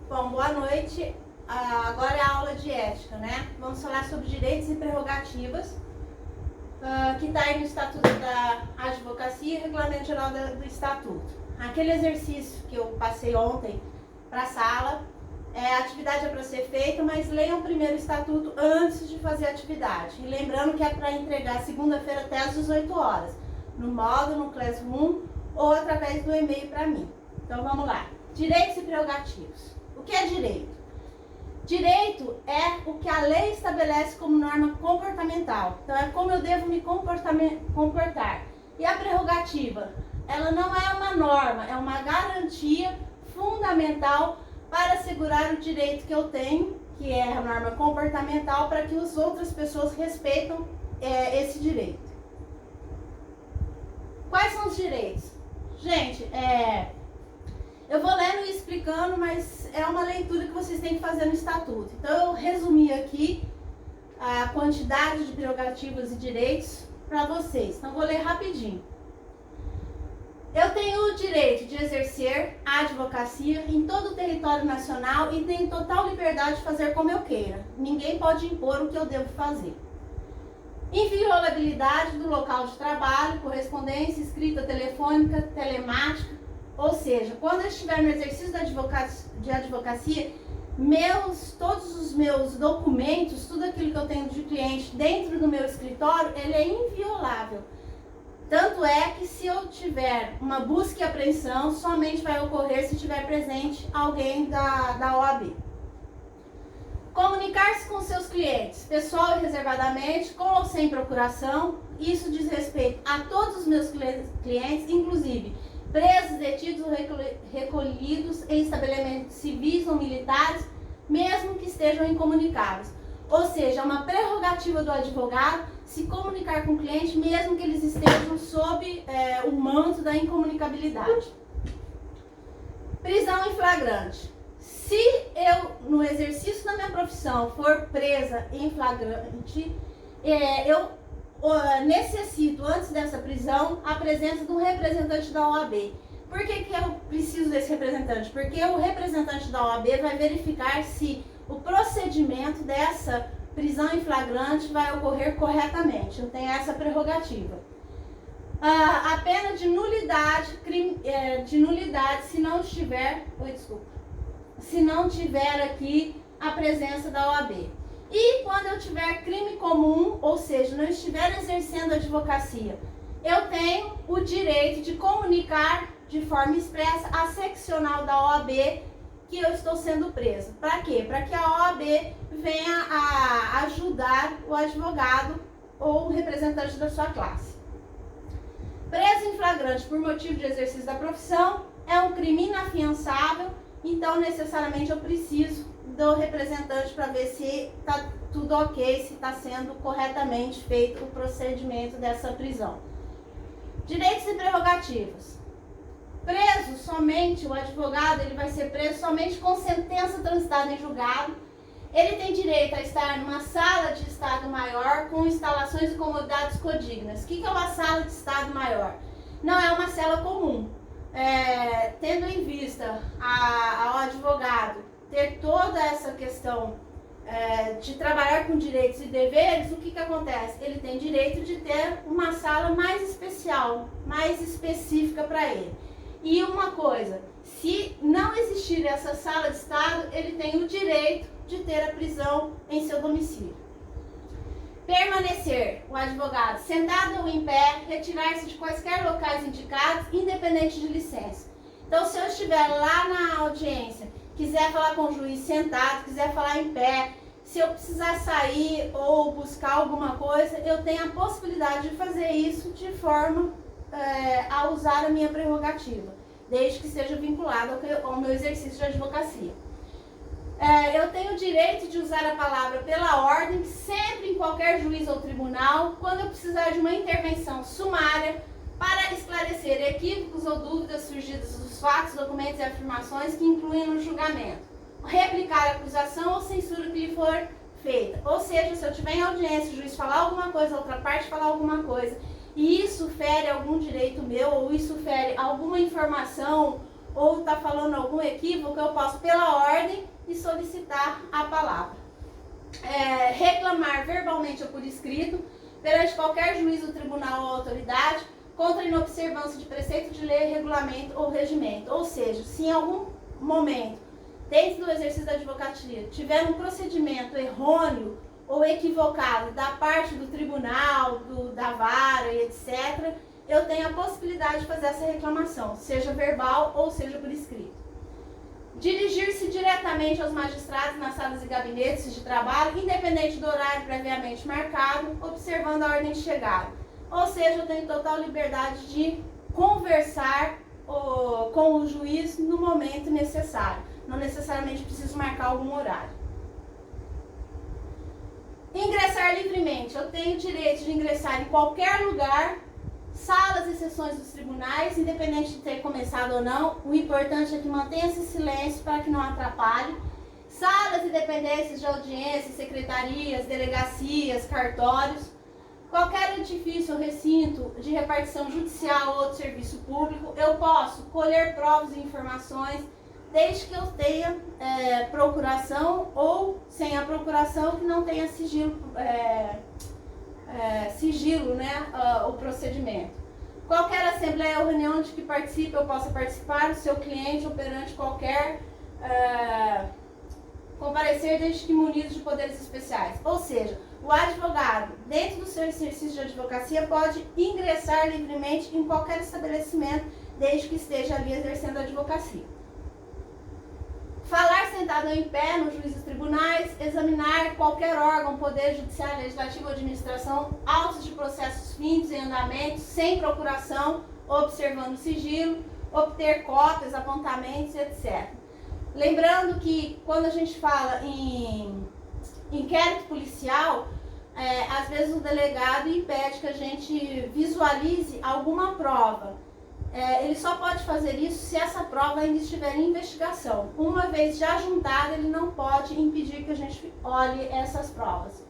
Bom, boa noite. Agora é a aula de ética, né? Vamos falar sobre direitos e prerrogativas, que está aí no Estatuto da Advocacia e Regulamento Geral do Estatuto. Aquele exercício que eu passei ontem para a sala, a atividade é para ser feita, mas leiam primeiro o Estatuto antes de fazer a atividade. E lembrando que é para entregar segunda-feira até às 18 horas, no módulo, no Classroom ou através do e-mail para mim. Então vamos lá. Direitos e prerrogativas. O que é direito? Direito é o que a lei estabelece como norma comportamental. Então é como eu devo me comportar. E a prerrogativa, ela não é uma norma, é uma garantia fundamental para assegurar o direito que eu tenho, que é a norma comportamental, para que as outras pessoas respeitem esse direito. Quais são os direitos? Gente, eu vou lendo e explicando, mas é uma leitura que vocês têm que fazer no Estatuto. Então, eu resumi aqui a quantidade de prerrogativas e direitos para vocês. Então, vou ler rapidinho. Eu tenho o direito de exercer a advocacia em todo o território nacional e tenho total liberdade de fazer como eu queira. Ninguém pode impor o que eu devo fazer. Inviolabilidade do local de trabalho, correspondência, escrita telefônica, telemática. Ou seja, quando eu estiver no exercício de advocacia, todos os meus documentos, tudo aquilo que eu tenho de cliente dentro do meu escritório, ele é inviolável. Tanto é que se eu tiver uma busca e apreensão, somente vai ocorrer se tiver presente alguém da OAB. Comunicar-se com seus clientes, pessoal e reservadamente, com ou sem procuração. Isso diz respeito a todos os meus clientes, inclusive presos, detidos ou recolhidos em estabelecimentos civis ou militares, mesmo que estejam incomunicáveis. Ou seja, é uma prerrogativa do advogado se comunicar com o cliente, mesmo que eles estejam sob o manto da incomunicabilidade. Prisão em flagrante. Se eu, no exercício da minha profissão, for presa em flagrante, eu necessito, antes dessa prisão, a presença de um representante da OAB. Por que eu preciso desse representante? Porque o representante da OAB vai verificar se o procedimento dessa prisão em flagrante vai ocorrer corretamente. Eu tenho essa prerrogativa. A pena de nulidade, se não estiver... se não tiver aqui a presença da OAB. E quando eu tiver crime comum, ou seja, não estiver exercendo advocacia, eu tenho o direito de comunicar de forma expressa à seccional da OAB que eu estou sendo preso. Para quê? Para que a OAB venha a ajudar o advogado ou o representante da sua classe. Preso em flagrante por motivo de exercício da profissão é um crime inafiançável, então necessariamente eu preciso do representante para ver se está tudo ok, se está sendo corretamente feito o procedimento dessa prisão. Direitos e prerrogativas. Preso somente, o advogado ele vai ser preso somente com sentença transitada em julgado. Ele tem direito a estar numa sala de Estado Maior com instalações e comodidades codignas. O que é uma sala de Estado Maior? Não é uma cela comum. Tendo em vista ao advogado ter toda essa questão de trabalhar com direitos e deveres, o que acontece? Ele tem direito de ter uma sala mais especial, mais específica para ele. E uma coisa, se não existir essa sala de Estado, ele tem o direito de ter a prisão em seu domicílio. Permanecer, o advogado, sentado ou em pé, retirar-se de quaisquer locais indicados, independente de licença. Então, se eu estiver lá na audiência, quiser falar com o juiz sentado, quiser falar em pé, se eu precisar sair ou buscar alguma coisa, eu tenho a possibilidade de fazer isso de forma a usar a minha prerrogativa, desde que seja vinculado ao meu exercício de advocacia. Eu tenho o direito de usar a palavra pela ordem, sempre em qualquer juiz ou tribunal, quando eu precisar de uma intervenção sumária para esclarecer equívocos ou dúvidas surgidas dos fatos, documentos e afirmações que incluem no julgamento, replicar a acusação ou censura que lhe for feita. Ou seja, se eu tiver em audiência, o juiz falar alguma coisa, a outra parte falar alguma coisa, e isso fere algum direito meu, ou isso fere alguma informação ou está falando algum equívoco, eu posso, pela ordem, e solicitar a palavra. Reclamar verbalmente ou por escrito, perante qualquer juiz do tribunal ou autoridade, contra a inobservância de preceito de lei, regulamento ou regimento. Ou seja, se em algum momento, dentro do exercício da advocacia, tiver um procedimento errôneo ou equivocado da parte do tribunal, da vara e etc., eu tenho a possibilidade de fazer essa reclamação, seja verbal ou seja por escrito. Dirigir-se diretamente aos magistrados nas salas e gabinetes de trabalho, independente do horário previamente marcado, observando a ordem de chegada. Ou seja, eu tenho total liberdade de conversar com o juiz no momento necessário. Não necessariamente preciso marcar algum horário. Ingressar livremente. Eu tenho direito de ingressar em qualquer lugar, salas e sessões dos tribunais, independente de ter começado ou não. O importante é que mantenha-se silêncio para que não atrapalhe. Salas e dependências de audiências, secretarias, delegacias, cartórios. Qualquer edifício ou recinto de repartição judicial ou de serviço público, eu posso colher provas e informações, desde que eu tenha procuração ou, sem a procuração, que não tenha sigilo, o procedimento. Qualquer assembleia ou reunião de que participe, eu possa participar, o seu cliente ou perante qualquer comparecer, desde que munido de poderes especiais. Ou seja, o advogado, dentro do seu exercício de advocacia, pode ingressar livremente em qualquer estabelecimento, desde que esteja ali exercendo a advocacia. Falar sentado ou em pé nos juízes dos tribunais, examinar qualquer órgão, poder judiciário, legislativo ou administração, autos de processos findos em andamento, sem procuração, observando o sigilo, obter cópias, apontamentos, etc. Lembrando que quando a gente fala em inquérito policial, às vezes o delegado impede que a gente visualize alguma prova. Ele só pode fazer isso se essa prova ainda estiver em investigação. Uma vez já juntada, ele não pode impedir que a gente olhe essas provas.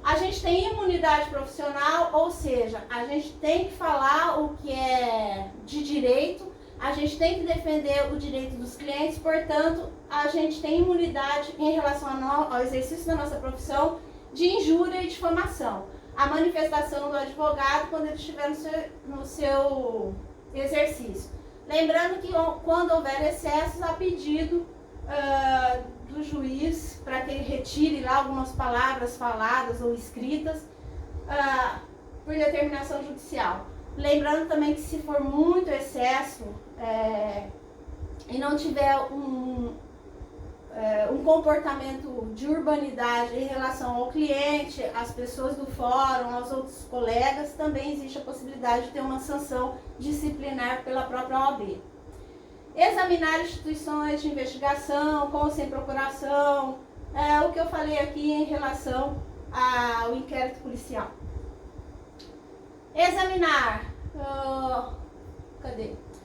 A gente tem imunidade profissional, ou seja, a gente tem que falar o que é de direito, a gente tem que defender o direito dos clientes, portanto, a gente tem imunidade em relação ao exercício da nossa profissão de injúria e difamação. A manifestação do advogado quando ele estiver no seu exercício. Lembrando que quando houver excessos, há pedido do juiz para que ele retire lá algumas palavras faladas ou escritas por determinação judicial. Lembrando também que se for muito excesso e não tiver um comportamento de urbanidade em relação ao cliente, às pessoas do fórum, aos outros colegas, também existe a possibilidade de ter uma sanção disciplinar pela própria OAB. Examinar instituições de investigação com ou sem procuração, o que eu falei aqui em relação ao inquérito policial. Examinar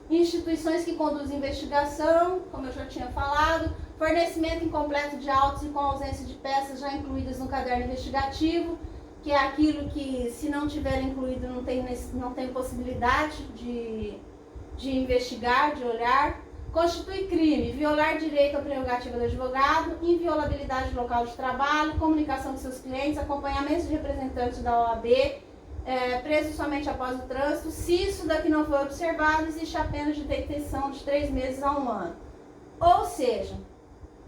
instituições que conduzem investigação, como eu já tinha falado, fornecimento incompleto de autos e com ausência de peças já incluídas no caderno investigativo, que é aquilo que, se não tiver incluído, não tem possibilidade de investigar, de olhar. Constitui crime, violar direito à prerrogativa do advogado, inviolabilidade do local de trabalho, comunicação com seus clientes, acompanhamento de representantes da OAB, preso somente após o trânsito. Se isso daqui não for observado, existe a pena de detenção de 3 meses a 1 ano. Ou seja,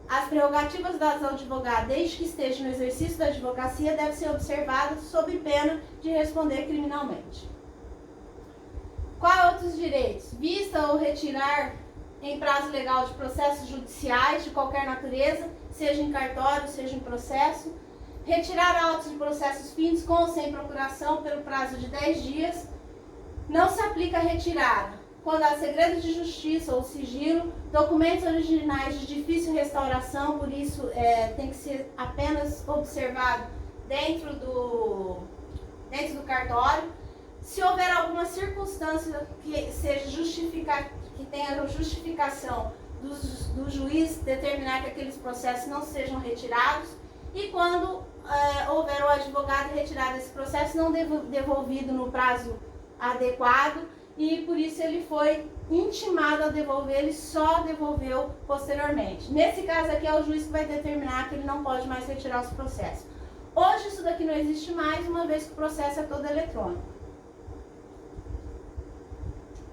as prerrogativas dadas ao advogado, desde que esteja no exercício da advocacia, devem ser observadas sob pena de responder criminalmente. Quais outros direitos? Vista ou retirar em prazo legal de processos judiciais de qualquer natureza, seja em cartório, seja em processo. Retirar autos de processos findos com ou sem procuração pelo prazo de 10 dias. Não se aplica a retirada quando há segredo de justiça ou sigilo, documentos originais de difícil restauração, por isso tem que ser apenas observado dentro do cartório. Se houver alguma circunstância que seja que tenha justificação do juiz determinar que aqueles processos não sejam retirados, e quando houver o advogado retirar esse processo não devolvido no prazo adequado, e por isso ele foi intimado a devolver, ele só devolveu posteriormente. Nesse caso aqui é o juiz que vai determinar que ele não pode mais retirar os processos. Hoje isso daqui não existe mais, uma vez que o processo é todo eletrônico.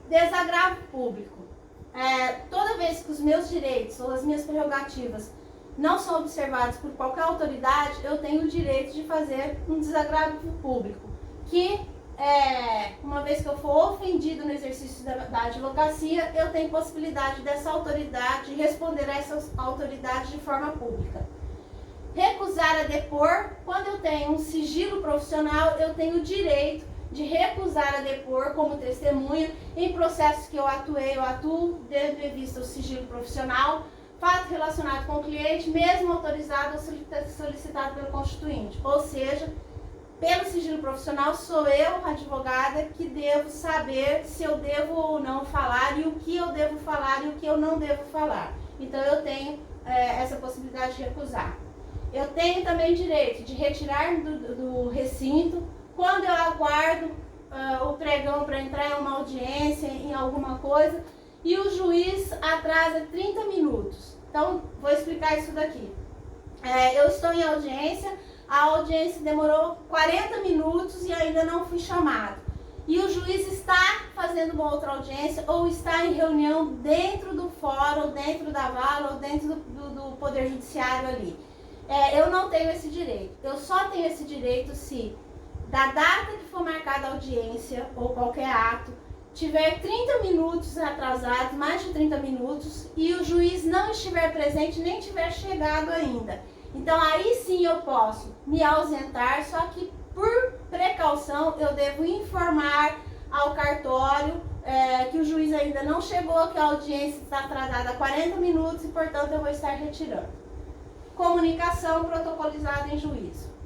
Desagravo público. Toda vez que os meus direitos ou as minhas prerrogativas não são observados por qualquer autoridade, eu tenho o direito de fazer um desagravo público, que uma vez que eu for ofendido no exercício da advocacia, eu tenho possibilidade dessa autoridade de responder a essa autoridade de forma pública. Recusar a depor, quando eu tenho um sigilo profissional, eu tenho o direito de recusar a depor como testemunha em processos que eu atuo, tendo em vista o sigilo profissional, fato relacionado com o cliente, mesmo autorizado ou solicitado pelo constituinte. Ou seja, pelo sigilo profissional, sou eu, advogada, que devo saber se eu devo ou não falar e o que eu devo falar e o que eu não devo falar. Então, eu tenho essa possibilidade de recusar. Eu tenho também direito de retirar do recinto quando eu aguardo o pregão para entrar em uma audiência, em alguma coisa, e o juiz atrasa 30 minutos. Então, vou explicar isso daqui. Eu estou em audiência, a audiência demorou 40 minutos e ainda não fui chamado. E o juiz está fazendo uma outra audiência ou está em reunião dentro do fórum, dentro da vala ou dentro do Poder Judiciário ali. Eu não tenho esse direito. Eu só tenho esse direito se, da data que for marcada a audiência ou qualquer ato, tiver 30 minutos atrasados, mais de 30 minutos, e o juiz não estiver presente nem tiver chegado ainda. Então aí sim eu posso me ausentar, só que por precaução eu devo informar ao cartório que o juiz ainda não chegou, que a audiência está atrasada há 40 minutos e portanto eu vou estar retirando. Comunicação protocolizada em juízo.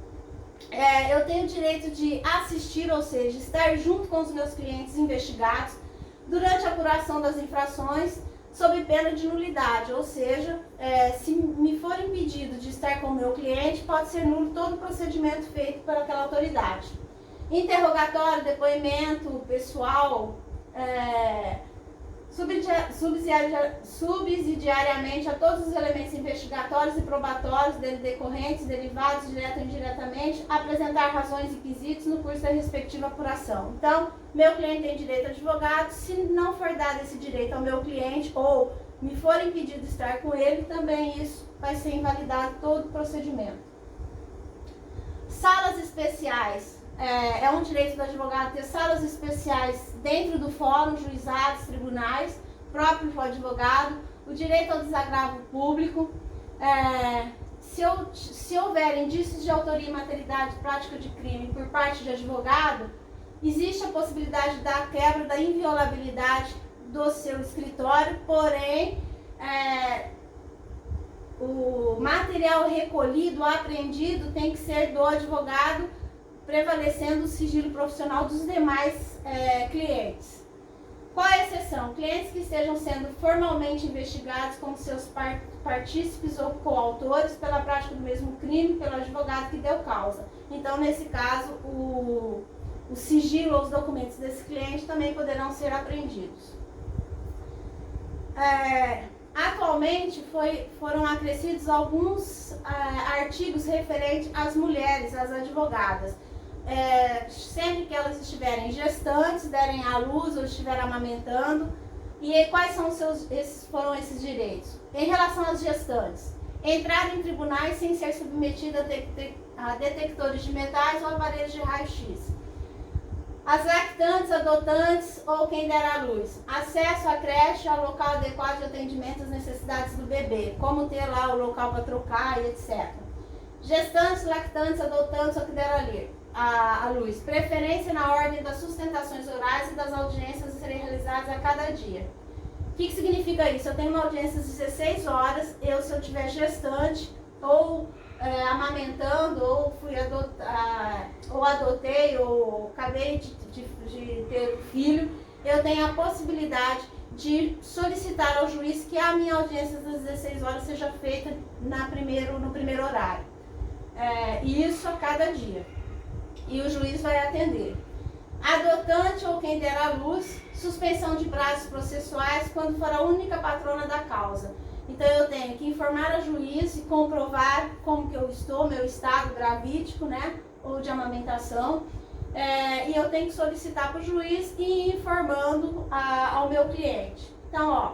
Eu tenho o direito de assistir, ou seja, estar junto com os meus clientes investigados durante a apuração das infrações, sob pena de nulidade, ou seja, se me for impedido de estar com o meu cliente, pode ser nulo todo o procedimento feito por aquela autoridade. Interrogatório, depoimento pessoal, subsidiariamente a todos os elementos investigatórios e probatórios dele decorrentes, derivados, direto ou indiretamente, apresentar razões e quesitos no curso da respectiva apuração. Então, meu cliente tem direito a advogado, se não for dado esse direito ao meu cliente ou me for impedido de estar com ele, também isso vai ser invalidado todo o procedimento. Salas especiais. É um direito do advogado ter salas especiais dentro do fórum, juizados, tribunais, próprio para o advogado, o direito ao desagravo público. Se houver indícios de autoria e materialidade prática de crime por parte de advogado, existe a possibilidade da quebra da inviolabilidade do seu escritório, porém, o material recolhido, apreendido, tem que ser do advogado, prevalecendo o sigilo profissional dos demais clientes. Qual é a exceção? Clientes que estejam sendo formalmente investigados como seus partícipes ou coautores pela prática do mesmo crime pelo advogado que deu causa. Então, nesse caso, o sigilo ou os documentos desse cliente também poderão ser apreendidos. Atualmente foram acrescidos alguns artigos referentes às mulheres, às advogadas. Sempre que elas estiverem gestantes, derem à luz ou estiverem amamentando. E quais foram esses direitos? Em relação às gestantes, entrar em tribunais sem ser submetida a detectores de metais ou aparelhos de raio-x. As lactantes, adotantes ou quem der à luz. Acesso à creche, ao local adequado de atendimento às necessidades do bebê, como ter lá o local para trocar e etc. Gestantes, lactantes, adotantes ou que der à luz. Preferência na ordem das sustentações orais e das audiências a serem realizadas a cada dia. O que significa isso? Eu tenho uma audiência às 16 horas, se eu tiver gestante ou amamentando, ou ou adotei, ou acabei de ter filho, eu tenho a possibilidade de solicitar ao juiz que a minha audiência das 16 horas seja feita no primeiro horário. Isso a cada dia. E o juiz vai atender. Adotante ou quem der à luz, suspensão de prazos processuais quando for a única patrona da causa. Então eu tenho que informar a juiz e comprovar como que eu estou, meu estado gravídico, né, ou de amamentação, e eu tenho que solicitar para o juiz e ir informando ao meu cliente. Então, ó,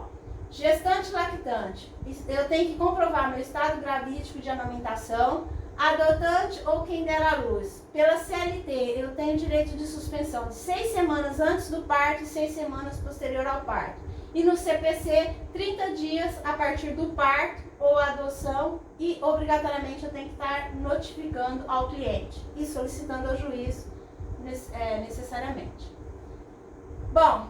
gestante lactante, eu tenho que comprovar meu estado gravídico de amamentação, adotante ou quem der à luz. Pela CLT, eu tenho direito de suspensão de 6 semanas antes do parto e 6 semanas posterior ao parto. E no CPC, 30 dias a partir do parto ou adoção, e obrigatoriamente eu tenho que estar notificando ao cliente e solicitando ao juiz necessariamente. Bom,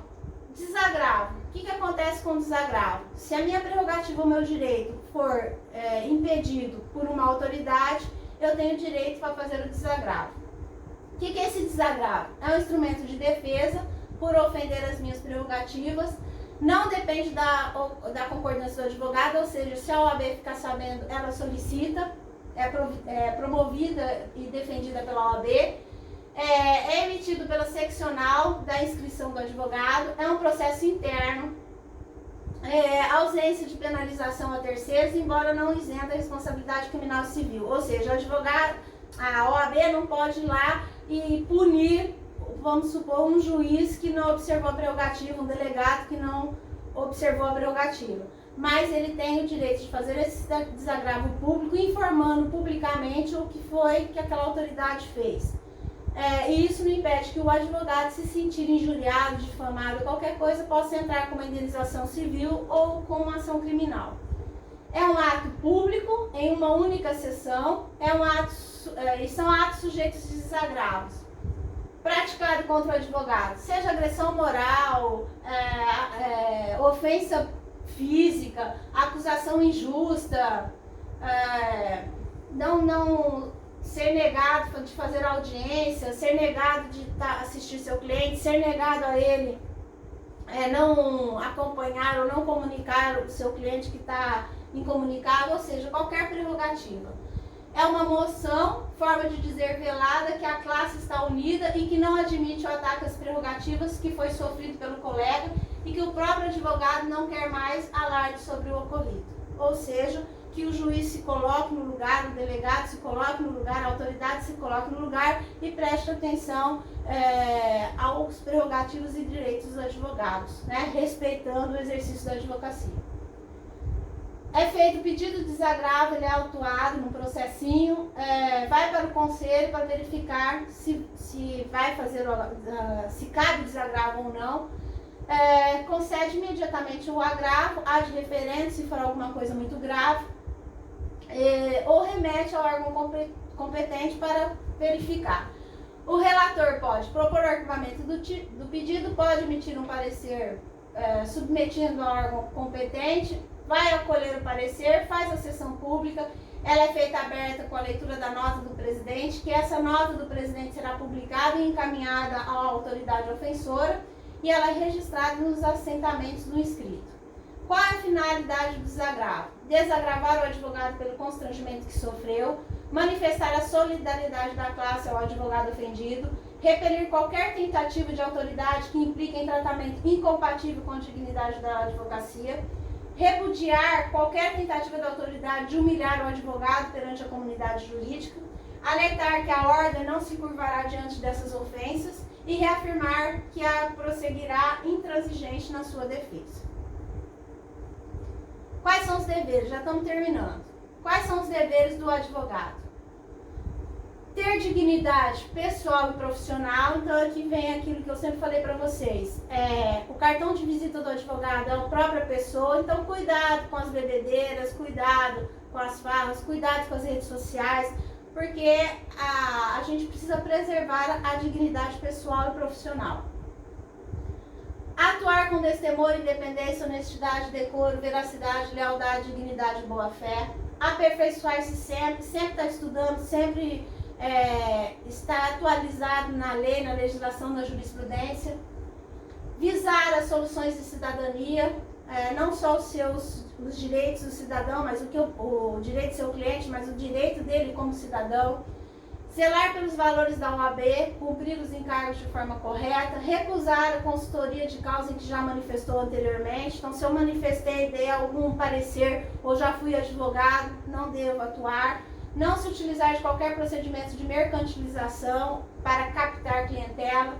desagravo. O que acontece com o desagravo? Se a minha prerrogativa ou meu direito for impedido por uma autoridade, eu tenho direito para fazer o desagravo. O que é esse desagravo? É um instrumento de defesa por ofender as minhas prerrogativas. Não depende da concordância do advogado, ou seja, se a OAB ficar sabendo, ela solicita, é promovida e defendida pela OAB, é emitido pela seccional da inscrição do advogado, é um processo interno, ausência de penalização a terceiros, embora não isenta a responsabilidade criminal civil, ou seja, o advogado, a OAB não pode ir lá e punir, vamos supor, um juiz que não observou a prerrogativa, um delegado que não observou a prerrogativa. Mas ele tem o direito de fazer esse desagravo público, informando publicamente o que foi que aquela autoridade fez. E isso não impede que o advogado, se sentir injuriado, difamado, qualquer coisa, possa entrar com uma indenização civil ou com uma ação criminal. É um ato público, em uma única sessão, e são atos sujeitos de desagravos. Praticado contra o advogado, seja agressão moral, ofensa física, acusação injusta, não ser negado de fazer audiência, ser negado de assistir seu cliente, ser negado a ele não acompanhar ou não comunicar o seu cliente que está incomunicável, ou seja, qualquer prerrogativa. É uma moção, forma de dizer velada, que a classe está unida e que não admite o ataque às prerrogativas que foi sofrido pelo colega e que o próprio advogado não quer mais alarde sobre o ocorrido. Ou seja, que o juiz se coloque no lugar, o delegado se coloque no lugar, a autoridade se coloque no lugar e preste atenção aos prerrogativos e direitos dos advogados, né, respeitando o exercício da advocacia. É feito o pedido de desagravo, ele é autuado no processinho, vai para o conselho para verificar se vai fazer, se cabe desagravo ou não, concede imediatamente o agravo, há de referente se for alguma coisa muito grave, ou remete ao órgão competente para verificar. O relator pode propor o arquivamento do pedido, pode emitir um parecer submetido ao órgão competente, vai acolher o parecer, faz a sessão pública, ela é feita aberta com a leitura da nota do presidente, que essa nota do presidente será publicada e encaminhada à autoridade ofensora e ela é registrada nos assentamentos do inscrito. Qual é a finalidade do desagravo? Desagravar o advogado pelo constrangimento que sofreu, manifestar a solidariedade da classe ao advogado ofendido, repelir qualquer tentativa de autoridade que implique em tratamento incompatível com a dignidade da advocacia, repudiar qualquer tentativa da autoridade de humilhar o advogado perante a comunidade jurídica, alertar que a ordem não se curvará diante dessas ofensas e reafirmar que a prosseguirá intransigente na sua defesa. Quais são os deveres? Já estamos terminando. Quais são os deveres do advogado? Ter dignidade pessoal e profissional, então aqui vem aquilo que eu sempre falei para vocês. O cartão de visita do advogado é a própria pessoa, então cuidado com as bebedeiras, cuidado com as farras, cuidado com as redes sociais, porque a gente precisa preservar a dignidade pessoal e profissional. Atuar com destemor, independência, honestidade, decoro, veracidade, lealdade, dignidade e boa-fé. Aperfeiçoar-se sempre estar estudando, sempre estar atualizado na lei, na legislação, na jurisprudência. Visar as soluções de cidadania, não só os direitos do cidadão, mas o direito do seu cliente, mas o direito dele como cidadão. zelar pelos valores da OAB, cumprir os encargos de forma correta, recusar a consultoria de causa em que já manifestou anteriormente. Então, se eu manifestei, dei algum parecer ou já fui advogado, não devo atuar. Não se utilizar de qualquer procedimento de mercantilização para captar clientela.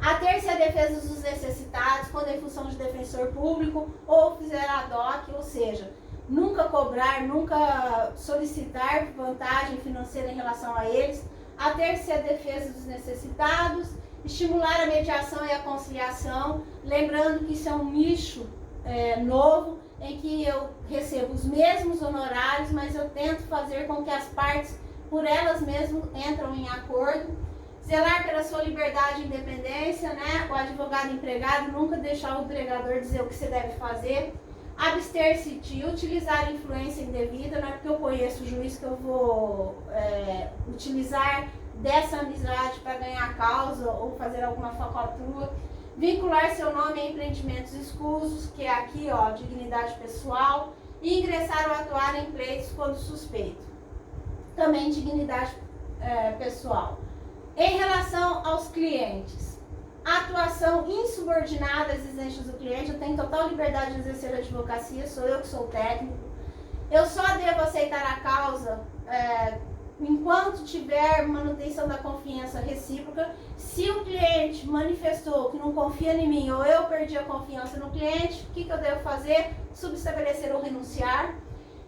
Ater-se à defesa dos necessitados, quando em função de defensor público ou fizer ad hoc, ou seja, nunca cobrar, nunca solicitar vantagem financeira em relação a eles. Ater-se à defesa dos necessitados, estimular a mediação e a conciliação, lembrando que isso é um nicho novo, em que eu recebo os mesmos honorários, mas eu tento fazer com que as partes, por elas mesmas, entram em acordo. Zelar pela sua liberdade e independência, né? O advogado empregado nunca deixar o empregador dizer o que você deve fazer. Abster-se de utilizar influência indevida, não é porque eu conheço o juiz que eu vou utilizar dessa amizade para ganhar causa ou fazer alguma falcatrua. Vincular seu nome a empreendimentos escusos, que é aqui, ó, dignidade pessoal, e ingressar ou atuar em pleitos quando suspeito. Também dignidade pessoal. Em relação aos clientes, atuação insubordinada às exigências do cliente, eu tenho total liberdade de exercer a advocacia, sou eu que sou técnico. Eu só devo aceitar a causa enquanto tiver manutenção da confiança recíproca. Se o cliente manifestou que não confia em mim ou eu perdi a confiança no cliente, o que eu devo fazer? Subestabelecer ou renunciar.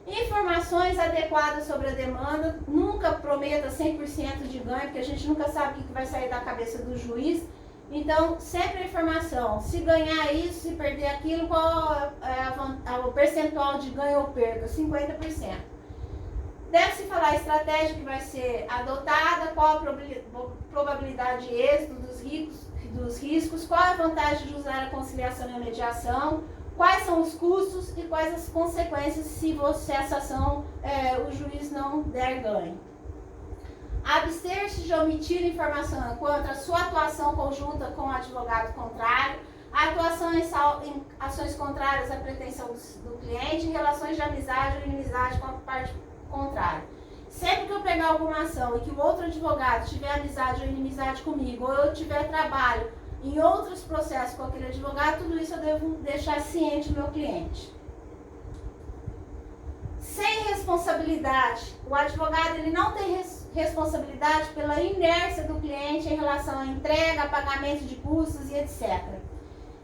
Informações adequadas sobre a demanda, nunca prometa 100% de ganho, porque a gente nunca sabe o que vai sair da cabeça do juiz. Então, sempre a informação, se ganhar isso, se perder aquilo, qual é o percentual de ganho ou perda? 50%. Deve-se falar a estratégia que vai ser adotada, qual a probabilidade de êxito dos riscos, qual a vantagem de usar a conciliação e a mediação, quais são os custos e quais as consequências se essa ação o juiz não der ganho. Abster-se de omitir informação quanto à sua atuação conjunta com o advogado contrário, a atuação em ações contrárias à pretensão do cliente, em relações de amizade ou inimizade com a parte contrária. Sempre que eu pegar alguma ação e que o outro advogado tiver amizade ou inimizade comigo, ou eu tiver trabalho em outros processos com aquele advogado, tudo isso eu devo deixar ciente do meu cliente. Sem responsabilidade, o advogado ele não tem responsabilidade pela inércia do cliente em relação à entrega, pagamento de custos e etc.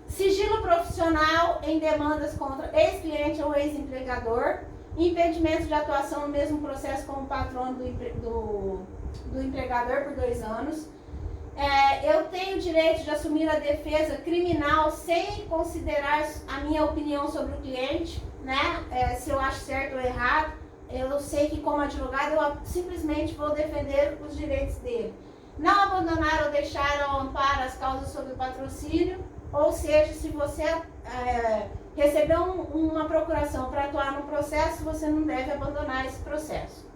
Sigilo profissional em demandas contra ex-cliente ou ex-empregador, impedimento de atuação no mesmo processo como patrono do empregador por 2 anos. Eu tenho o direito de assumir a defesa criminal sem considerar a minha opinião sobre o cliente, né? Se eu acho certo ou errado. Eu sei que como advogado eu simplesmente vou defender os direitos dele. Não abandonar ou deixar ao amparo as causas sob patrocínio, ou seja, se você recebeu uma procuração para atuar no processo, você não deve abandonar esse processo.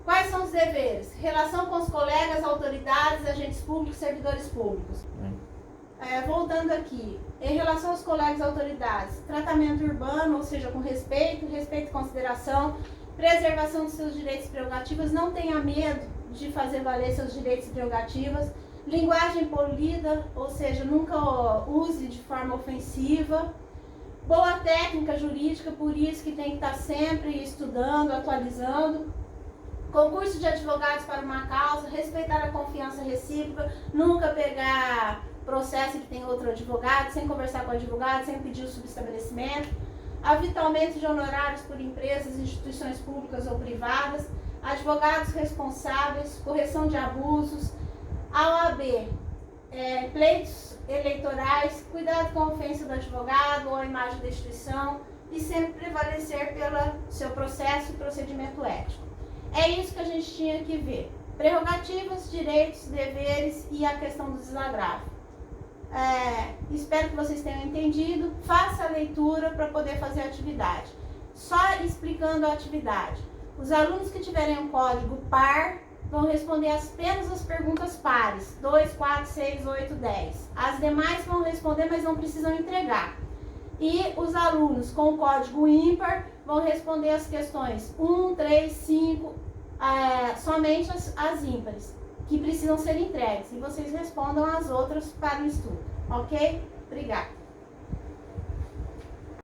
Quais são os deveres? Relação com os colegas, autoridades, agentes públicos, servidores públicos. Voltando aqui, em relação aos colegas e autoridades, tratamento urbano, ou seja, com respeito e consideração, preservação dos seus direitos e prerrogativas, não tenha medo de fazer valer seus direitos e prerrogativas, linguagem polida, ou seja, nunca use de forma ofensiva, boa técnica jurídica, por isso que tem que estar sempre estudando, atualizando, concurso de advogados para uma causa, respeitar a confiança recíproca, nunca pegar processo que tem outro advogado, sem conversar com o advogado, sem pedir o subestabelecimento, avitamento de honorários por empresas, instituições públicas ou privadas, advogados responsáveis, correção de abusos, a OAB, pleitos eleitorais, cuidado com a ofensa do advogado ou a imagem da instituição e sempre prevalecer pelo seu processo e procedimento ético. É isso que a gente tinha que ver. Prerrogativas, direitos, deveres e a questão do desagravo. Espero que vocês tenham entendido. Faça a leitura para poder fazer a atividade. Só explicando a atividade. Os alunos que tiverem um código par vão responder apenas as perguntas pares. 2, 4, 6, 8, 10. As demais vão responder, mas não precisam entregar. E os alunos com o código ímpar vão responder as questões 1, 3, 5 somente as ímpares, que precisam ser entregues, e vocês respondam as outras para o estudo, ok? Obrigada.